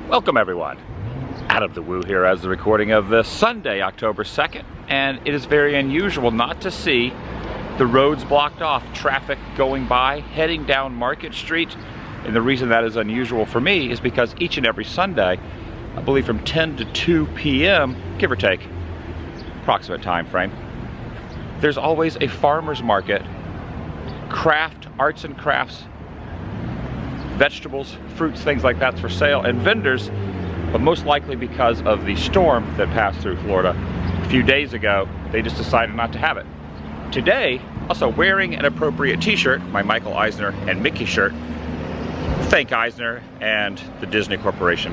Welcome everyone. Out of the Woo here as the recording of this Sunday, October 2nd, and it is very unusual not to see the roads blocked off, traffic going by, heading down Market Street. And the reason that is unusual for me is because each and every Sunday, I believe from 10 to 2 p.m., give or take, approximate time frame, there's always a farmer's market, arts and crafts, vegetables, fruits, things like that for sale, and vendors, but most likely because of the storm that passed through Florida a few days ago, they just decided not to have it. Today, also wearing an appropriate t-shirt, my Michael Eisner and Mickey shirt, thank Eisner and the Disney Corporation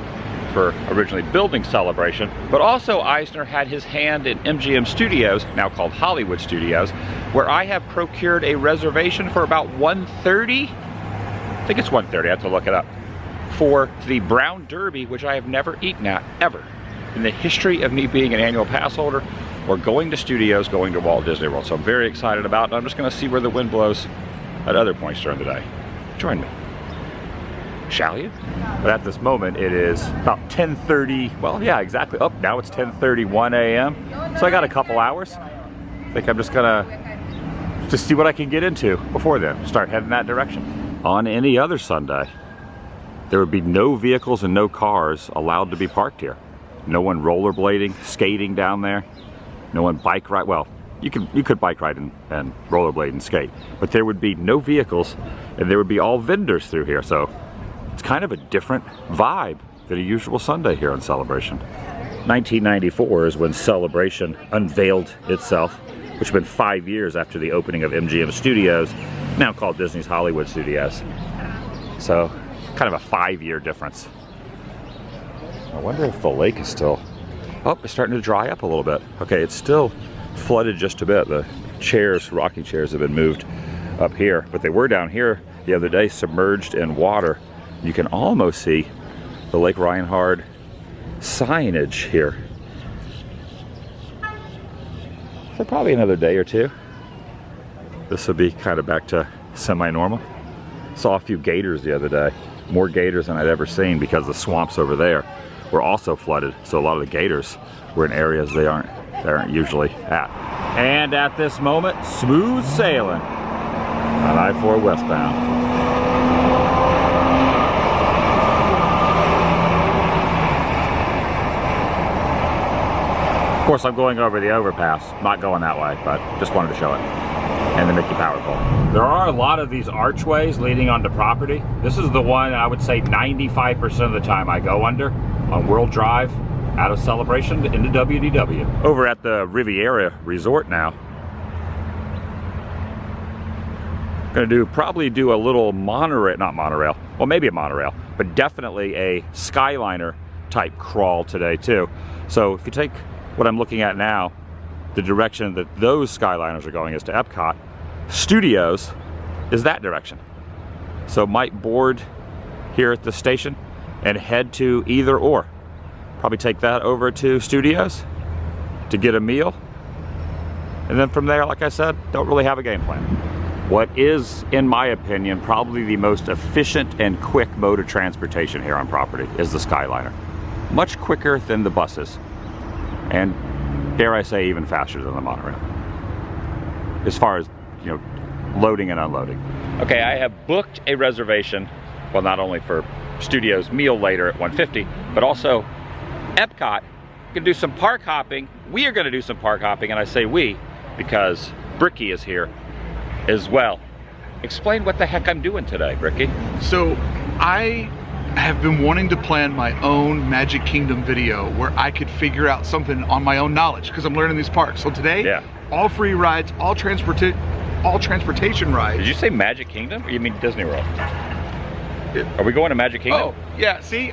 for originally building Celebration, but also Eisner had his hand in MGM Studios, now called Hollywood Studios, where I have procured a reservation for about 1:30. I think it's 1:30, I have to look it up, for the Brown Derby, which I have never eaten at, ever, in the history of me being an annual pass holder or going to studios, going to Walt Disney World. So I'm very excited about it. I'm just gonna see where the wind blows at other points during the day. Join me, shall you? But at this moment, it is about 10:30, well, yeah, exactly. Oh, now it's 10:31 a.m. So I got a couple hours. I think I'm just gonna see what I can get into before then, start heading that direction. On any other Sunday, there would be no vehicles and no cars allowed to be parked here. No one rollerblading, skating down there. No one bike ride. Well, you could bike ride and rollerblade and skate, but there would be no vehicles, and there would be all vendors through here. So it's kind of a different vibe than a usual Sunday here on Celebration. 1994 is when Celebration unveiled itself, which has been 5 years after the opening of MGM Studios, now called Disney's Hollywood Studios. So, kind of a 5-year difference. I wonder if the lake is still, oh, it's starting to dry up a little bit. Okay, it's still flooded just a bit. The chairs, rocking chairs, have been moved up here, but they were down here the other day, submerged in water. You can almost see the Lake Reinhard signage here. So probably another day or two, this will be kind of back to semi-normal. Saw a few gators the other day, more gators than I'd ever seen, because the swamps over there were also flooded. So a lot of the gators were in areas they aren't usually at. And at this moment, smooth sailing on I-4 westbound. Of course, I'm going over the overpass, not going that way, but just wanted to show it. And the Mickey Power Pole. There are a lot of these archways leading onto property. This is the one I would say 95% of the time I go under on World Drive out of Celebration into WDW. Over at the Riviera Resort now. Gonna probably do a little monorail, not monorail, well maybe a monorail, but definitely a Skyliner type crawl today too. So if you take what I'm looking at now, the direction that those Skyliners are going is to Epcot. Studios is that direction. So might board here at the station and head to either or. Probably take that over to Studios to get a meal. And then from there, like I said, don't really have a game plan. What is, in my opinion, probably the most efficient and quick mode of transportation here on property is the Skyliner. Much quicker than the buses. And dare I say, even faster than the monorail, as far as, you know, loading and unloading. Okay, I have booked a reservation, well, not only for Studios meal later at 1:50, but also Epcot. Gonna do some park hopping. We are gonna do some park hopping, and I say we because Bricky is here as well. Explain what the heck I'm doing today, Bricky. So I have been wanting to plan my own Magic Kingdom video where I could figure out something on my own knowledge, because I'm learning these parks. So today, all free rides, all transportation rides. Did you say Magic Kingdom, or you mean Disney World? Are we going to Magic Kingdom? Oh, yeah, see?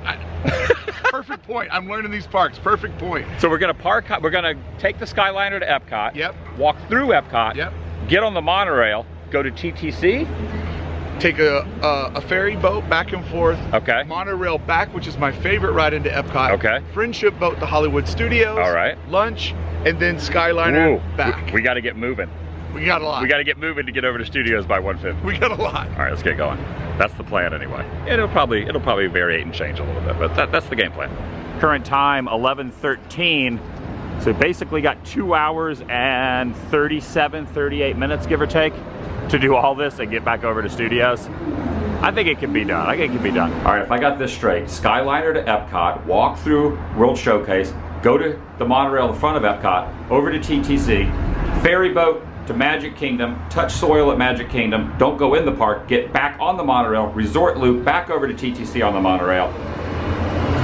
Perfect point. I'm learning these parks. Perfect point. So we're gonna we're gonna take the Skyliner to Epcot. Yep. Walk through Epcot. Yep. Get on the monorail, go to TTC. Take a ferry boat back and forth. Okay. Monorail back, which is my favorite ride into Epcot. Okay. Friendship boat to Hollywood Studios. All right. Lunch, and then Skyliner back. We got to get moving. We got a lot. We got to get moving to get over to studios by 1:50. We got a lot. All right, let's get going. That's the plan anyway. It'll probably variate and change a little bit, but that's the game plan. Current time 11:13. So basically got 2 hours and 38 minutes, give or take, to do all this and get back over to studios. I think it can be done. All right, if I got this straight, Skyliner to Epcot, walk through World Showcase, go to the monorail in front of Epcot, over to TTC, ferry boat to Magic Kingdom, touch soil at Magic Kingdom, don't go in the park, get back on the monorail, resort loop, back over to TTC on the monorail.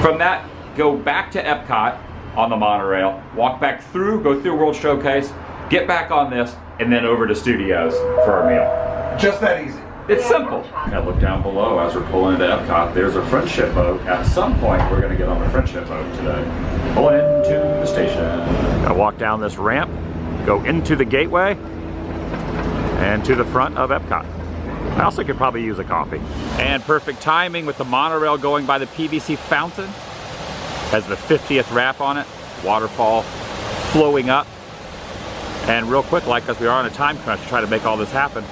From that, go back to Epcot on the monorail, walk back through, go through World Showcase, get back on this, and then over to studios for our meal. Just that easy. It's simple. Now look down below as we're pulling into Epcot. There's a friendship boat. At some point, we're going to get on the friendship boat today. Pull into the station. Gotta walk down this ramp, go into the gateway, and to the front of Epcot. I also could probably use a coffee. And perfect timing with the monorail going by the PVC fountain. Has the 50th wrap on it. Waterfall flowing up. And real quick, like us, we are on a time crunch to try to make all this happen.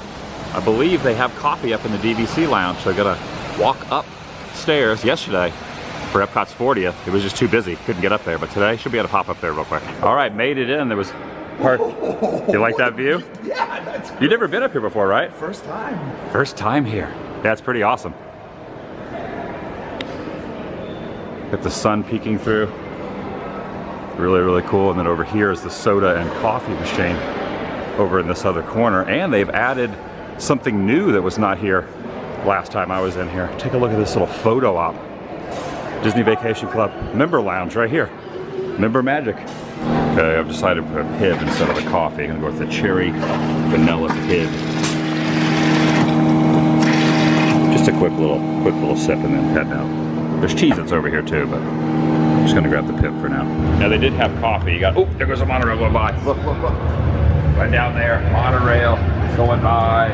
I believe they have coffee up in the DVC lounge, so I gotta walk upstairs yesterday for Epcot's 40th. It was just too busy, couldn't get up there, but today should be able to pop up there real quick. All right, made it in. There was part. You like that view? Yeah, that's great. You've never been up here before, right? First time. First time here. That's pretty awesome. Got the sun peeking through. Really, really cool. And then over here is the soda and coffee machine over in this other corner. And they've added something new that was not here last time I was in here. Take a look at this little photo op. Disney Vacation Club member lounge right here. Member magic. Okay, I've decided to put a Pib instead of the coffee. I'm gonna go with the cherry vanilla Pib. Just a quick little sip and then head out. There's Cheez-Its over here too, but I'm just gonna grab the Pib for now. Now they did have coffee. You got, oh, there goes a monorail going by. Look, look, look. Right down there, monorail going by.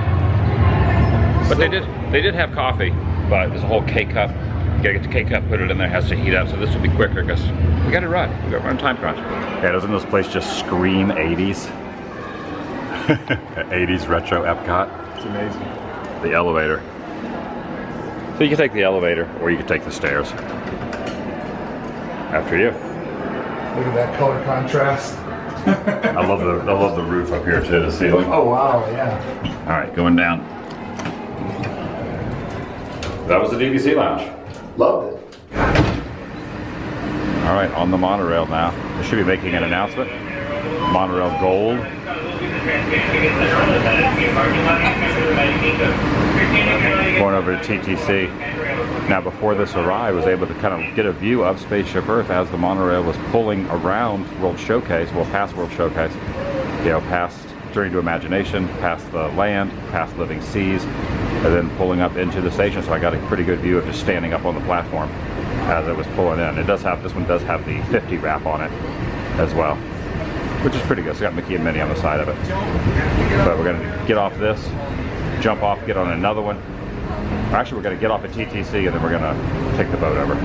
But they did have coffee, but there's a whole K-cup. You gotta get the K-cup, put it in there, it has to heat up, so this will be quicker because we gotta run. We gotta run time crunch. Yeah, doesn't this place just scream 80s? 80s retro Epcot. It's amazing. The elevator. So you can take the elevator or you can take the stairs. After you. Look at that color contrast. I love the roof up here too, the ceiling. Oh wow, yeah. All right, going down. That was the DVC lounge. Loved it. All right, on the monorail now. They should be making an announcement. Monorail Gold. Going over to TTC. Now before this arrived, I was able to kind of get a view of Spaceship Earth as the monorail was pulling around World Showcase, well past World Showcase, you know, past Journey to Imagination, past the land, past Living Seas, and then pulling up into the station. So I got a pretty good view of just standing up on the platform as it was pulling in. It does have, this one does have the 50 wrap on it as well, which is pretty good. So I got Mickey and Minnie on the side of it. But we're gonna get off this, jump off, get on another one. Actually, we're gonna get off at TTC and then we're gonna take the boat over.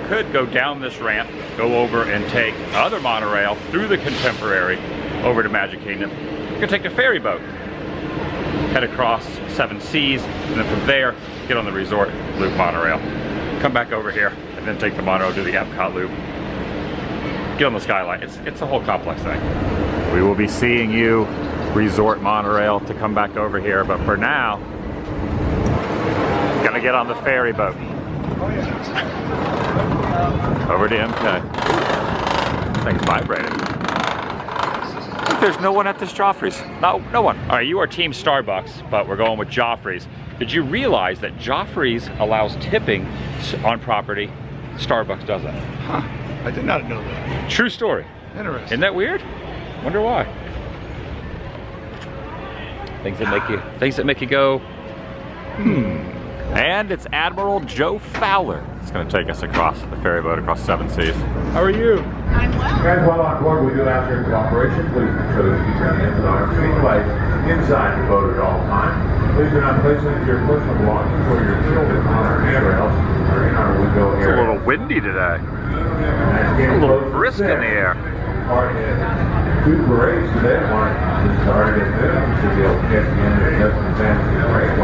Could go down this ramp, go over and take other monorail through the Contemporary over to Magic Kingdom. You can take the ferry boat, head across 7 seas, and then from there, get on the Resort Loop monorail. Come back over here, and then take the monorail to the Epcot Loop. Get on the Skyliner. It's a whole complex thing. We will be seeing you, Resort monorail, to come back over here, but for now, gonna get on the ferry boat. Oh yeah. Over to MK. Thing's vibrating. There's no one at this Joffrey's. No one. All right, you are Team Starbucks, but we're going with Joffrey's. Did you realize that Joffrey's allows tipping on property? Starbucks doesn't. Huh. I did not know that. True story. Interesting. Isn't that weird? Wonder why. Things that make you go, And it's Admiral Joe Fowler. It's going to take us across the ferry boat across 7 seas. How are you? I'm well. Guys, while on board, we do ask your cooperation. Please make sure that you keep your hands and arms feet light inside the boat at all times. Please do not place any of your personal belongings or your children on our handrails or in our window area. It's a little windy today. It's a little brisk in the air. Two parades today. One just started at noon. You should be able to catch the end of just in time to the parade.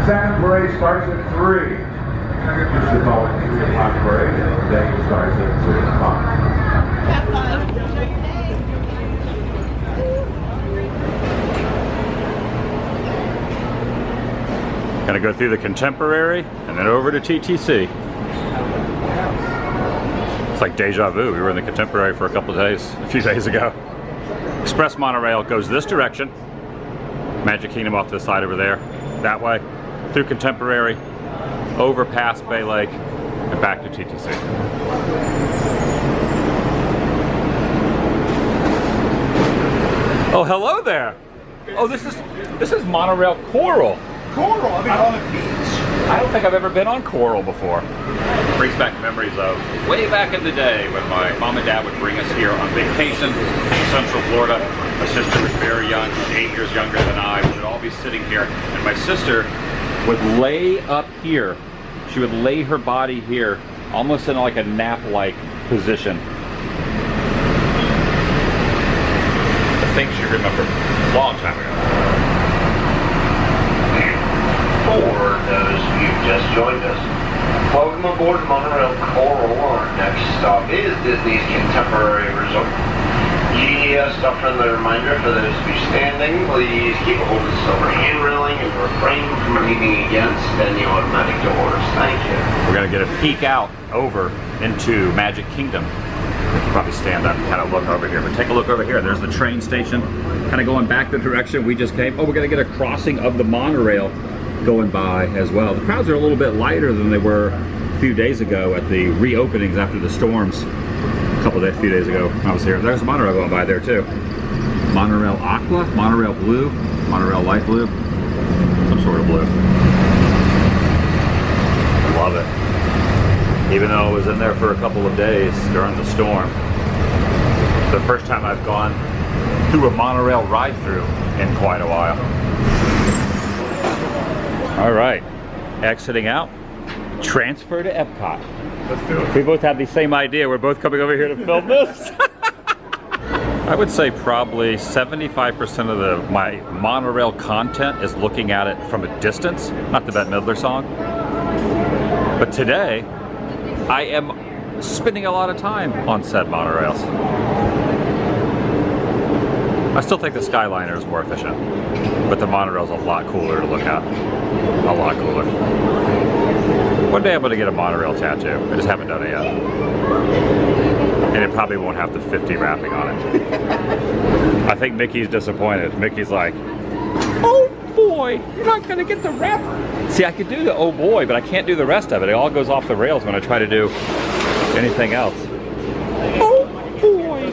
Second parade starts at 3. You should call it 3 o'clock parade. The day starts at 3 o'clock. Gonna go through the Contemporary and then over to TTC. It's like deja vu. We were in the Contemporary for a few days ago. Express monorail goes this direction. Magic Kingdom off to the side over there. That way, through Contemporary, over past Bay Lake, and back to TTC. Oh, hello there. Oh, this is Monorail Coral. Coral, I've been on a beach. I don't think I've ever been on Coral before. Brings back memories of way back in the day when my mom and dad would bring us here on vacation in Central Florida. My sister was very young, 8 years younger than I. We would all be sitting here, and my sister would lay up here. She would lay her body here, almost in like a nap-like position. I think she remembered a long time ago. For those of you who just joined us, welcome aboard Monorail Coral. Our next stop is Disney's Contemporary Resort. Just a friendly reminder for those of you standing, please keep a hold of the silver hand railing and refrain from leaning against any automatic doors. Thank you. We're going to get a peek out over into Magic Kingdom. We can probably stand up and kind of look over here, but take a look over here. There's the train station, kind of going back the direction we just came. Oh, we're going to get a crossing of the monorail going by as well. The crowds are a little bit lighter than they were a few days ago at the reopenings after the storms. A few days ago I was here. There's a monorail going by there too. Monorail Aqua, Monorail Blue, Monorail Light Blue, some sort of blue. Love it. Even though I was in there for a couple of days during the storm. The first time I've gone through a monorail ride-through in quite a while. All right, exiting out, transfer to Epcot. Let's do it. We both have the same idea. We're both coming over here to film this. I would say probably 75% of my monorail content is looking at it from a distance, not the Bette Midler song. But today, I am spending a lot of time on said monorails. I still think the Skyliner is more efficient, but the monorail's a lot cooler to look at. A lot cooler. One day I'm going to get a monorail tattoo. I just haven't done it yet. And it probably won't have the 50 wrapping on it. I think Mickey's disappointed. Mickey's like, oh boy, you're not going to get the wrapper. See, I could do the oh boy, but I can't do the rest of it. It all goes off the rails when I try to do anything else. Oh boy.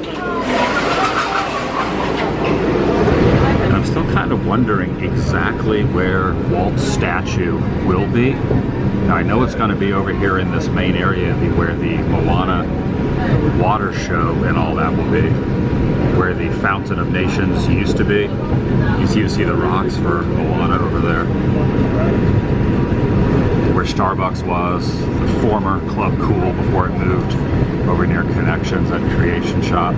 And I'm still kind of wondering exactly where Walt's statue will be. Now I know it's going to be over here in this main area where the Moana water show and all that will be. Where the Fountain of Nations used to be. You see the rocks for Moana over there. Where Starbucks was, the former Club Cool before it moved over near Connections at Creation Shop.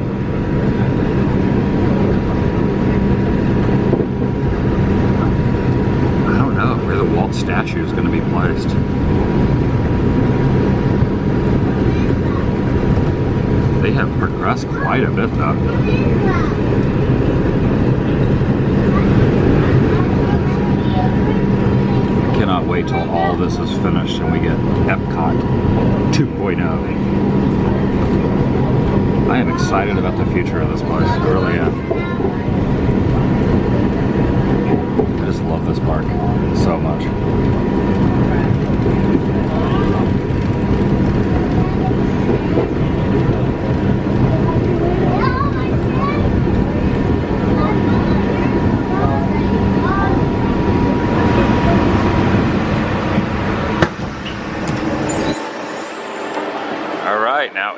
I don't know where the Walt statue is going to be placed. They have progressed quite a bit though. Cannot wait till all this is finished and we get Epcot 2.0. I am excited about the future of this place. I really am. I just love this park so much.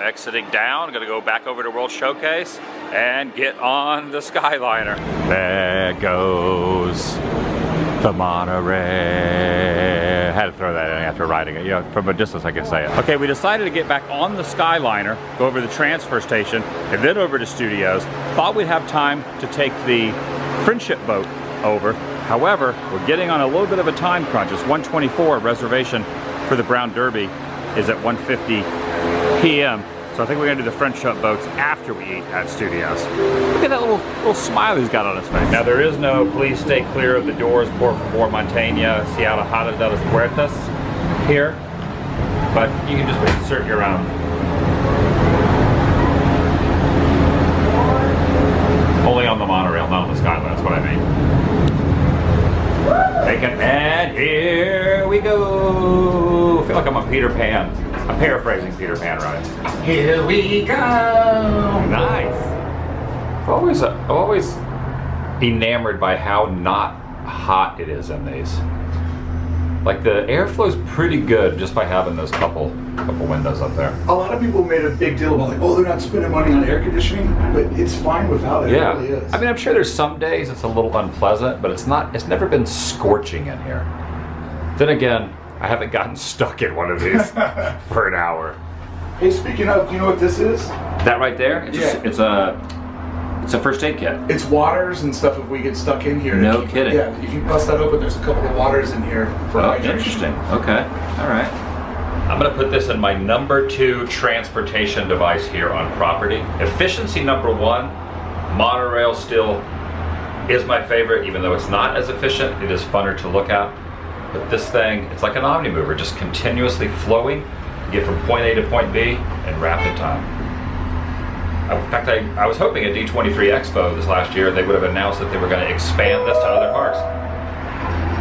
exiting down. Gonna go back over to World Showcase and get on the Skyliner. There goes the monorail. Had to throw that in after riding it. You know, from a distance I can say it. Okay, we decided to get back on the Skyliner, go over the transfer station, and then over to Studios. Thought we'd have time to take the Friendship boat over. However, we're getting on a little bit of a time crunch. It's 1:24. Reservation for the Brown Derby is at 1:50 p.m. So I think we're gonna do the Friendship boats after we eat at Studios. Look at that little smile he's got on his face. Now there is no please stay clear of the doors, por favor mantenga, se alejado de las puertas here, but you can just insert your own. Only on the monorail, not on the Skyliner, that's what I mean. And here we go. I feel like I'm on Peter Pan. I'm paraphrasing Peter Pan, right? Here we go. Nice. I'm always enamored by how not hot it is in these. Like the airflow's pretty good just by having those couple windows up there. A lot of people made a big deal about like, oh, they're not spending money on air conditioning, but it's fine without it. Yeah. It really is. I mean, I'm sure there's some days it's a little unpleasant, but it's never been scorching in here. Then again, I haven't gotten stuck in one of these for an hour. Hey, speaking of, do you know what this is? That right there? It's a first aid kit. It's waters and stuff if we get stuck in here. No kidding. Yeah, if you bust that open, there's a couple of waters in here for hydration. Interesting. Okay. All right. I'm going to put this in my #2 transportation device here on property. Efficiency #1, monorail still is my favorite, even though it's not as efficient. It is funner to look at. But this thing, it's like an omnimover, just continuously flowing. You get from point A to point B in rapid time. In fact, I was hoping at D23 Expo this last year they would have announced that they were going to expand this to other parks.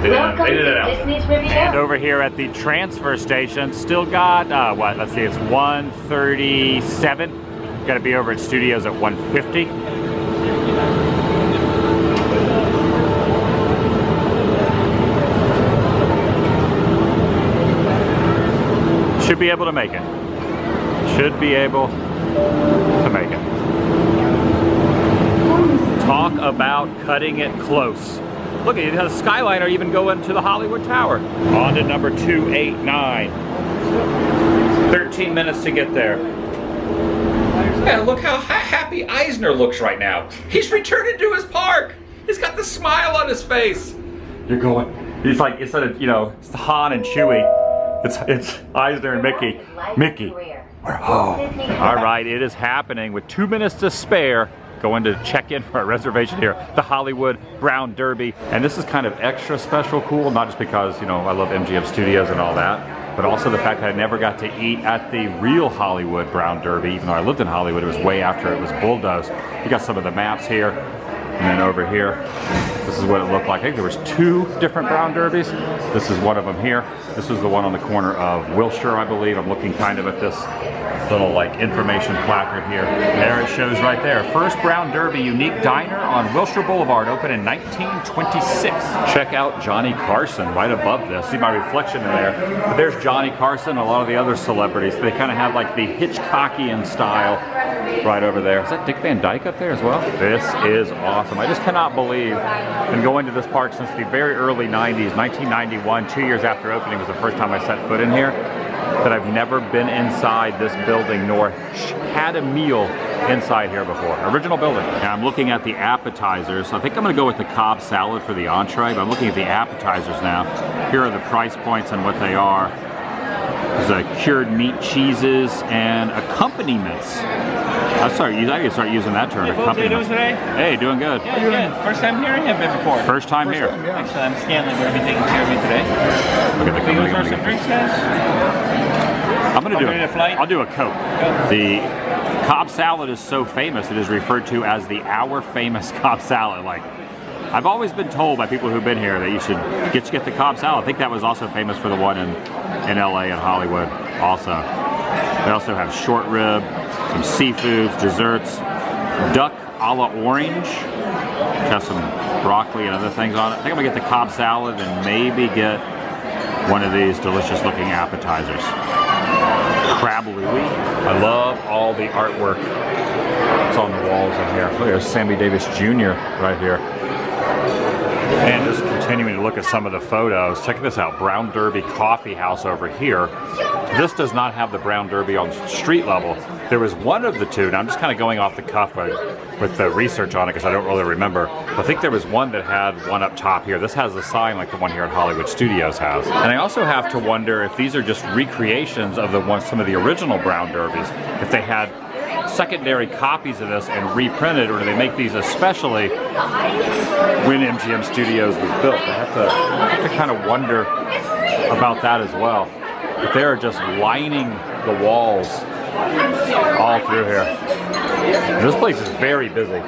They didn't announce it. And over here at the transfer station, still got, let's see, it's 1:37. Got to be over at Studios at 1:50. Should be able to make it. Should be able to make it. Talk about cutting it close. Look, it has a Skyliner even going to the Hollywood Tower. On to number 289. 13 minutes to get there. Man, look how happy Eisner looks right now. He's returning to his park. He's got the smile on his face. You're going, he's like, instead of, you know, it's Han and Chewie, it's Eisner and Mickey. Mickey, we're home. All right, it is happening with 2 minutes to spare. Going to check in for a reservation here, the Hollywood Brown Derby. And this is kind of extra special cool, not just because, you know, I love MGM Studios and all that, but also the fact that I never got to eat at the real Hollywood Brown Derby, even though I lived in Hollywood. It was way after it was bulldozed. You got some of the maps here, and then over here, this is what it looked like. I think there was 2 different Brown Derbies. This is one of them here. This was the one on the corner of Wilshire, I believe. I'm looking kind of at this little like information placard here. There it shows right there. First Brown Derby unique diner on Wilshire Boulevard, opened in 1926. Check out Johnny Carson right above this. See my reflection in there. But there's Johnny Carson, a lot of the other celebrities. They kind of have like the Hitchcockian style right over there. Is that Dick Van Dyke up there as well? This is awesome. I just cannot believe, been going to this park since the very early 90s, 1991, 2 years after opening was the first time I set foot in here, that I've never been inside this building nor had a meal inside here before. Original building. Now I'm looking at the appetizers. I think I'm gonna go with the Cobb salad for the entree, but I'm looking at the appetizers now. Here are the price points and what they are. There's cured meat cheeses and accompaniments. I need to start using that term. What are you doing today? Hey, doing good. Yeah, good. First time here or have been before? First time here. Actually, I'm Stanley. We're going to be taking care of you today. Look at the Can we order some drinks, guys? I'll do a Coke. The Cobb salad is so famous, it is referred to as the our famous Cobb salad. Like, I've always been told by people who've been here that you should get the Cobb salad. I think that was also famous for the one in LA and Hollywood also. They also have short rib, some seafoods, desserts, duck a la orange, which has some broccoli and other things on it. I think I'm gonna get the Cobb salad and maybe get one of these delicious looking appetizers. Crab Louie. I love all the artwork that's on the walls in here. Look, there's Sammy Davis Jr. right here. And just continuing to look at some of the photos. Check this out, Brown Derby Coffee House over here. This does not have the Brown Derby on street level. There was one of the two, and I'm just kind of going off the cuff with the research on it because I don't really remember. I think there was one that had one up top here. This has a sign like the one here at Hollywood Studios has. And I also have to wonder if these are just recreations of some of the original Brown Derbies. If they had secondary copies of this and reprinted, or do they make these especially when MGM Studios was built? I have to kind of wonder about that as well. But they are just lining the walls all through here. This place is very busy.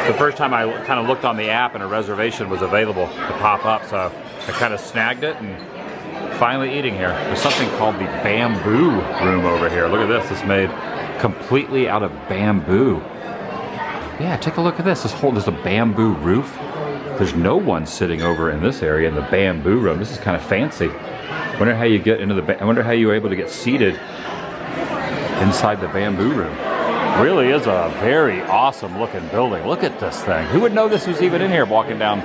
The first time I kind of looked on the app and a reservation was available to pop up, so I kind of snagged it and finally eating here. There's something called the bamboo room over here. Look at this, it's made completely out of bamboo. Yeah, take a look at this. There's a bamboo roof. There's no one sitting over in this area in the bamboo room. This is kind of fancy. Wonder how you get into I wonder how you were able to get seated inside the bamboo room. Really is a very awesome looking building. Look at this thing. Who would know this was even in here walking down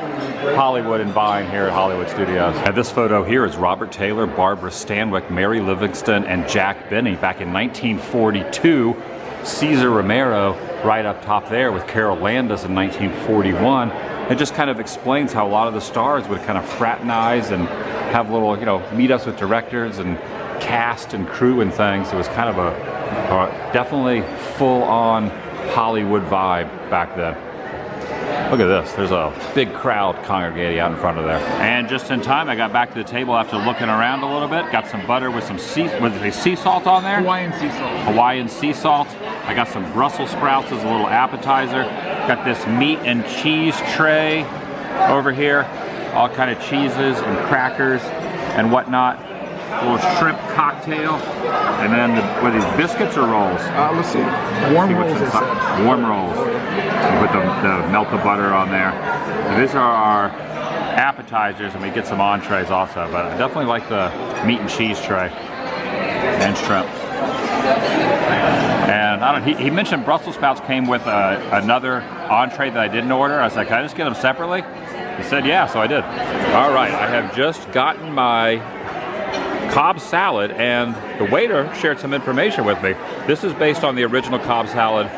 Hollywood and buying here at Hollywood Studios? And this photo here is Robert Taylor, Barbara Stanwyck, Mary Livingston, and Jack Benny back in 1942. Cesar Romero right up top there with Carol Landis in 1941. It just kind of explains how a lot of the stars would kind of fraternize and have little, meetups with directors and cast and crew and things. It was kind of a definitely full-on Hollywood vibe back then. Look at this. There's a big crowd congregating out in front of there. And just in time, I got back to the table after looking around a little bit. Got some butter with some sea salt on there. Hawaiian sea salt. Hawaiian sea salt. I got some Brussels sprouts as a little appetizer. Got this meat and cheese tray over here. All kind of cheeses and crackers and whatnot. A little shrimp cocktail. And then, what are these, biscuits or rolls? Let's see. Warm rolls. Warm rolls. You put the melt the butter on there. And these are our appetizers, and we get some entrees also. But I definitely like the meat and cheese tray and shrimp. And I don't. He mentioned Brussels sprouts came with another entree that I didn't order. I was like, can I just get them separately? He said, yeah, so I did. All right, I have just gotten my Cobb salad, and the waiter shared some information with me. This is based on the original Cobb salad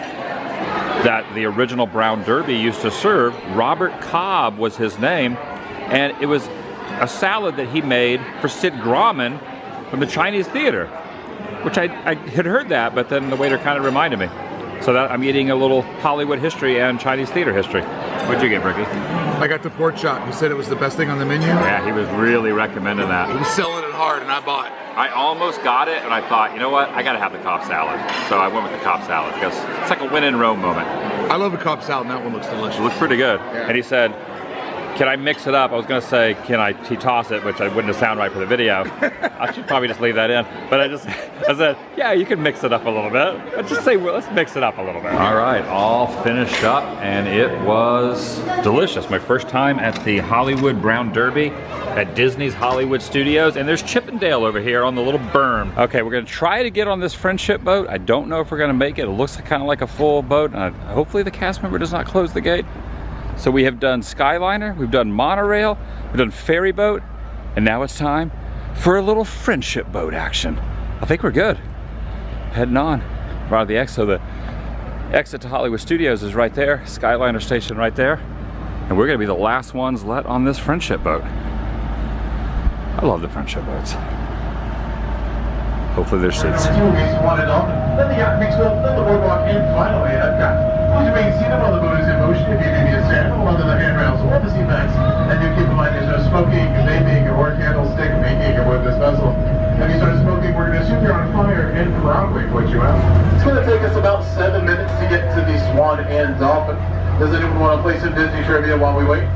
that the original Brown Derby used to serve. Robert Cobb was his name, and it was a salad that he made for Sid Grauman from the Chinese theater, which I had heard that, but then the waiter kind of reminded me. So that I'm eating a little Hollywood history and Chinese theater history. What'd you get, Ricky? I got the pork chop. He said it was the best thing on the menu. Yeah, he was really recommending that. He was selling it hard, and I bought. I almost got it, and I thought, you know what? I gotta have the Cobb salad. So I went with the Cobb salad because it's like a win in Rome moment. I love the Cobb salad, and that one looks delicious. It looks pretty good. Yeah. And he said, can I mix it up? I was gonna say, can I toss it, which I wouldn't have sounded right for the video. I should probably just leave that in. But I said, yeah, you can mix it up a little bit. Let's just say, well, let's mix it up a little bit. All right, all finished up, and it was delicious. My first time at the Hollywood Brown Derby at Disney's Hollywood Studios. And there's Chippendale over here on the little berm. Okay, we're gonna try to get on this friendship boat. I don't know if we're gonna make it. It looks kind of like a full boat. Hopefully the cast member does not close the gate. So we have done Skyliner, we've done Monorail, we've done ferry boat, and now it's time for a little friendship boat action. I think we're good. Heading on. Right at the exit. So the exit to Hollywood Studios is right there, Skyliner station right there. And we're gonna be the last ones let on this friendship boat. I love the friendship boats. Hopefully there's seats. Then the yacht makes the boardwalk and finally at Epcot. Please remain seated while the boat is in motion. If you need to stand under the handrails or the seat backs, and do keep in mind there's no smoking, vaping, or candlestick making aboard this vessel. If you start smoking, we're going to assume you're on fire and probably put you out. It's going to take us about 7 minutes to get to the Swan and Dolphin. Does anyone want to play some Disney trivia while we wait?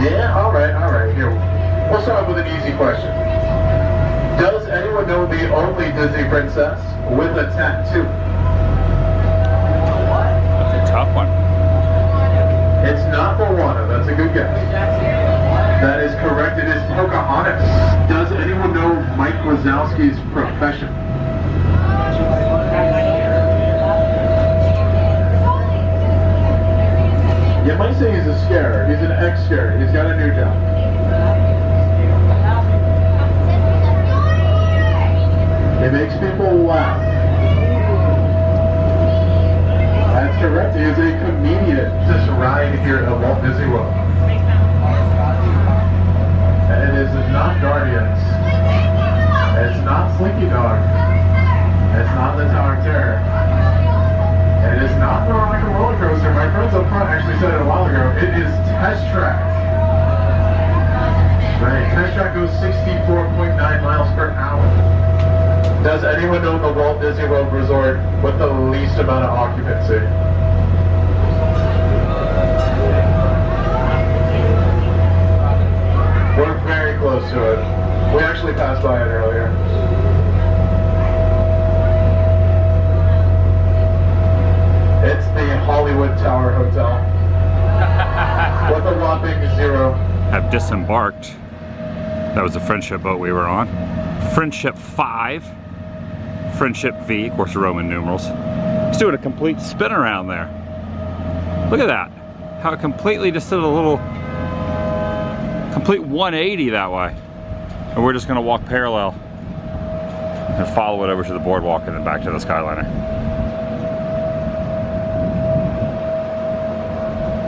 Yeah? All right. Here, we'll start with an easy question. Does anyone know the only Disney princess with a tattoo? That's a tough one. It's not Moana. That's a good guess. That is correct. It is Pocahontas. Does anyone know Mike Wazowski's profession. You might say he's a scarer. He's an ex-scarer. He's got a new job. He makes people laugh. That's correct. He is a comedian. This ride here at Walt Disney World. And it is not Guardians. It's not Slinky Dog. It's not the Tower of Terror. And it is not the Rock and Roller Coaster. My friends up front actually said it a while ago. It is Test Track. Right. Test Track goes 64.9 miles per hour. Does anyone know the Walt Disney World Resort with the least amount of occupancy? We're very close to it. We actually passed by it earlier. It's the Hollywood Tower Hotel with a whopping 0. Have disembarked. That was the Friendship boat we were on. Friendship 5. Friendship V, of course, Roman numerals. It's doing a complete spin around there. Look at that. How it completely just did a little, complete 180 that way. And we're just gonna walk parallel and follow it over to the boardwalk and then back to the Skyliner.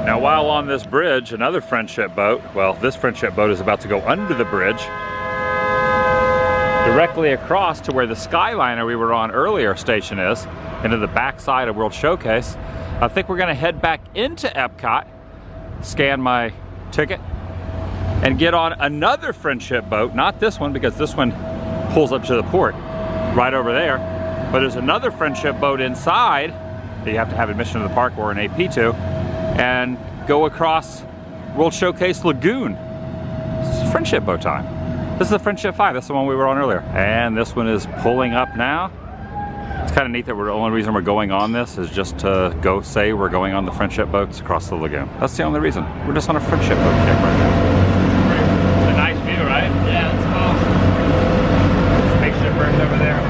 Now, while on this bridge, another Friendship boat, well, this Friendship boat is about to go under the bridge directly across to where the Skyliner we were on earlier station is, into the back side of World Showcase. I think we're gonna head back into Epcot, scan my ticket, and get on another Friendship boat, not this one because this one pulls up to the port right over there, but there's another Friendship boat inside that you have to have admission to the park or an AP to, and go across World Showcase Lagoon. This is Friendship boat time. This is the Friendship 5, that's the one we were on earlier. And this one is pulling up now. It's kind of neat that the only reason we're going on this is just to go say we're going on the Friendship boats across the lagoon. That's the only reason. We're just on a Friendship boat kick right now. It's a nice view, right? Yeah, it's awesome. Spaceship Earth over there.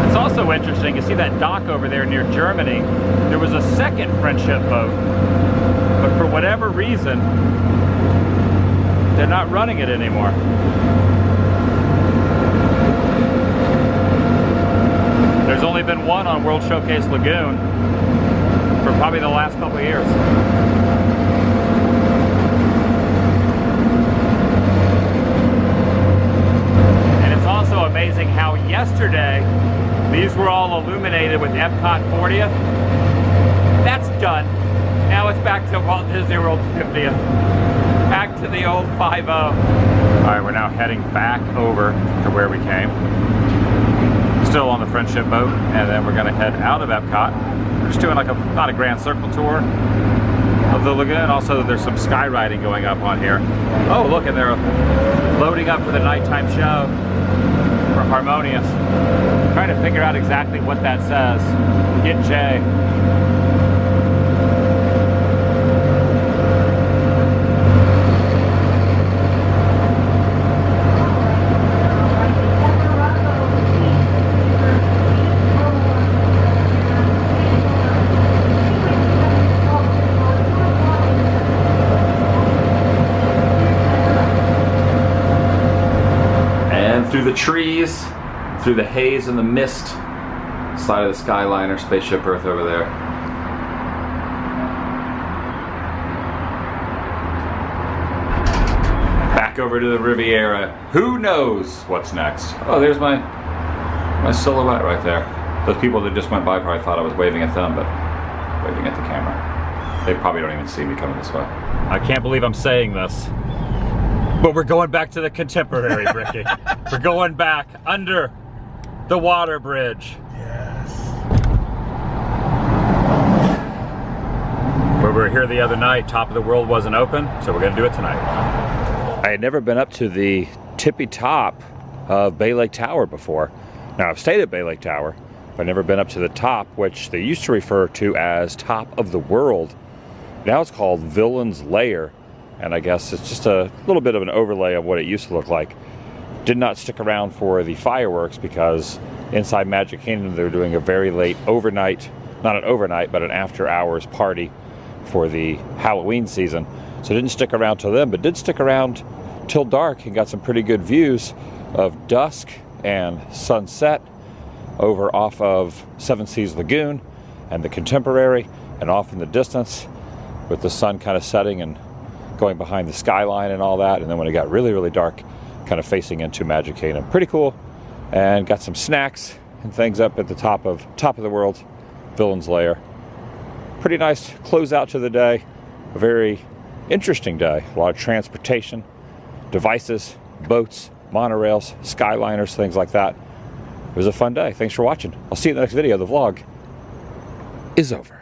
It's also interesting, you see that dock over there near Germany. There was a second Friendship boat, but for whatever reason, they're not running it anymore. There's only been one on World Showcase Lagoon for probably the last couple of years. And it's also amazing how yesterday these were all illuminated with Epcot 40th. That's done. Now it's back to Walt Disney World 50th. Back to the old 5-0. All right, we're now heading back over to where we came. Still on the Friendship boat, and then we're gonna head out of Epcot. We're just doing like not a grand circle tour of the lagoon. Also, there's some skywriting going up on here. Oh, look, and they're loading up for the nighttime show for Harmonious. I'm trying to figure out exactly what that says. Get Jay. Through the trees, through the haze and the mist, side of the Skyliner, Spaceship Earth over there. Back over to the Riviera. Who knows what's next? Oh, there's my silhouette right there. Those people that just went by probably thought I was waving at them, but waving at the camera. They probably don't even see me coming this way. I can't believe I'm saying this, but we're going back to the contemporary, Ricky. We're going back under the water bridge. Yes. Where we were here the other night, Top of the World wasn't open, so we're gonna do it tonight. I had never been up to the tippy top of Bay Lake Tower before. Now, I've stayed at Bay Lake Tower, but I've never been up to the top, which they used to refer to as Top of the World. Now it's called Villain's Lair. and I guess it's just a little bit of an overlay of what it used to look like. Did not stick around for the fireworks because inside Magic Kingdom they're doing a very late overnight, not an overnight, but an after hours party for the Halloween season. So didn't stick around till then, but did stick around till dark and got some pretty good views of dusk and sunset over off of Seven Seas Lagoon and the Contemporary, and off in the distance with the sun kind of setting and going behind the skyline and all that. And then when it got really, really dark, kind of facing into Magic Kingdom. Pretty cool. And got some snacks and things up at the top of the world, Villain's Lair. Pretty nice close out to the day. A very interesting day. A lot of transportation, devices, boats, monorails, Skyliners, things like that. It was a fun day. Thanks for watching. I'll see you in the next video. The vlog is over.